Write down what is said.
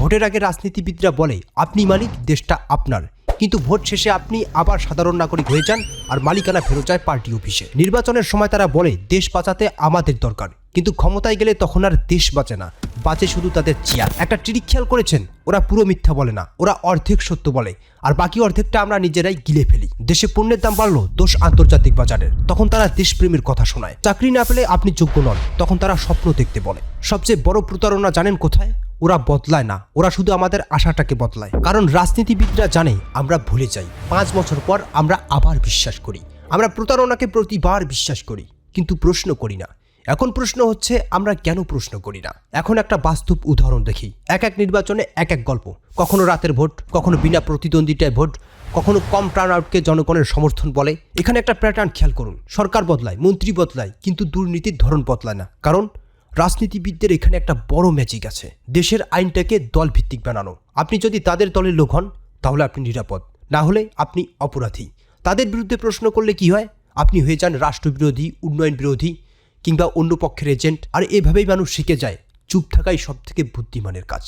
ভোটের আগে রাজনীতিবিদরা বলে আপনি মালিক, দেশটা আপনার, কিন্তু ভোট শেষে আপনি আবার সাধারণ নাগরিক হয়ে যান আর মালিকানা ফেরত যায় পার্টি অফিসে। নির্বাচনের সময় তারা বলে দেশ বাঁচাতে আমাদের দরকার, কিন্তু ক্ষমতায় গেলে তখন আর দেশ বাঁচে না, বাঁচে শুধু তাদের চেয়ার। একটা ট্রিক খেয়াল করেছেন, ওরা পুরো মিথ্যা বলে না, ওরা অর্ধেক সত্য বলে, আর বাকি অর্ধেকটা আমরা নিজেরাই গিলে ফেলি। দেশে পণ্যের দাম বাড়লো, দোষ আন্তর্জাতিক বাজারের, তখন তারা দেশপ্রেমের কথা শোনায়। চাকরি না পেলে আপনি যোগ্য নন, তখন তারা স্বপ্ন দেখতে বলে। সবচেয়ে বড় প্রতারণা জানেন কোথায়? ওরা বদলায় না, ওরা শুধু আমাদের আশাটাকে বদলায়। কারণ রাজনীতিবিদরা জানে আমরা ভুলে যাই, 5 বছর পর আমরা আবার বিশ্বাস করি। আমরা প্রতারণাকে প্রতিবার বিশ্বাস করি, কিন্তু প্রশ্ন করি না। এখন প্রশ্ন হচ্ছে আমরা কেন প্রশ্ন করি না। এখন একটা বাস্তব উদাহরণ দেখি। এক এক নির্বাচনে এক এক গল্প, কখনো রাতের ভোট, কখনো বিনা প্রতিদ্বন্দ্বিতায় ভোট, কখনো কম টার্ন আউটকে জনগণের সমর্থন বলে। এখানে একটা প্যাটার্ন খেয়াল করুন, সরকার বদলায়, মন্ত্রী বদলায়, কিন্তু দুর্নীতির ধরন বদলায় না। কারণ রাজনীতিবিদদের এখানে একটা বড় ম্যাজিক আছে, দেশের আইনটাকে দলভিত্তিক বানানো। আপনি যদি তাদের দলের লোক হন তাহলে আপনি নিরাপদ, না হলে আপনি অপরাধী। তাদের বিরুদ্ধে প্রশ্ন করলে কি হয়? আপনি হয়ে যান রাষ্ট্রবিরোধী, উন্নয়ন বিরোধী, কিংবা অন্য পক্ষের এজেন্ট। আর এভাবেই মানুষ শিখে যায় চুপ থাকাই সব থেকে বুদ্ধিমানের কাজ।